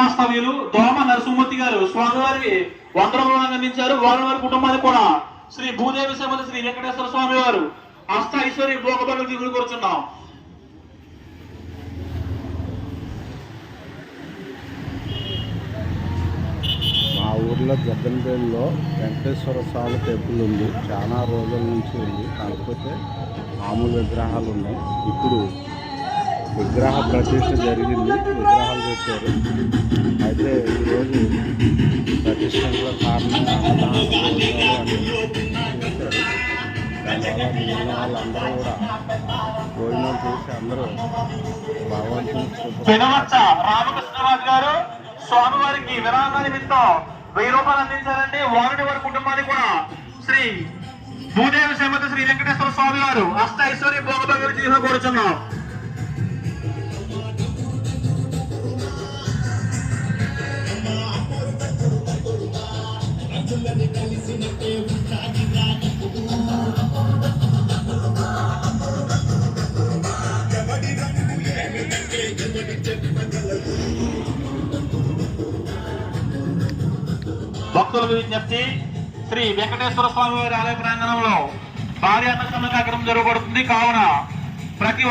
వాస్తవ్యులు దోమ నరసింహమూర్తి గారు స్వామివారికి 100 రూపాయలు అందించారు. వారి కుటుంబానికి కూడా శ్రీ భూదేవి సమేత శ్రీ వెంకటేశ్వర స్వామి వారు అష్ట ఐశ్వర్య భోగభాగ్యాలు దిగులు కోరుచున్నాం. మా ఊర్లో జగ్గన్పేటలో వెంకటేశ్వర స్వామి టెంపుల్ ఉంది. చాలా రోజుల నుంచి ఉంది, కాకపోతే మామూలు విగ్రహాలు ఉన్నాయి. ఇప్పుడు విగ్రహ ప్రతిష్ఠ జరిగింది, విగ్రహాలు పెట్టారు. అయితే ఈరోజు ప్రతిష్టలో కారణంగా అన్నదానం చేశారు. దానివల్ల మిగిలిన వాళ్ళందరూ కూడా భోజనం చేసి అందరూ భగవంతుని రామకృష్ణరాజు గారు స్వామివారికి విరాళ నిమిత్తం 1000 రూపాయలు అందించారండి. వారి కుటుంబానికి కూడా శ్రీ భూదేవి సమేత శ్రీ వెంకటేశ్వర స్వామి వారు అష్ట ఐశ్వర్య భోగభాగ్యాలు దిగులు కోరుచున్నాం. భక్తులకు విజ్ఞప్తి, శ్రీ వెంకటేశ్వర స్వామి వారి ఆలయ ప్రాంగణంలో భారీ అన్నదాన కార్యక్రమం జరగబడుతుంది. కావున ప్రతి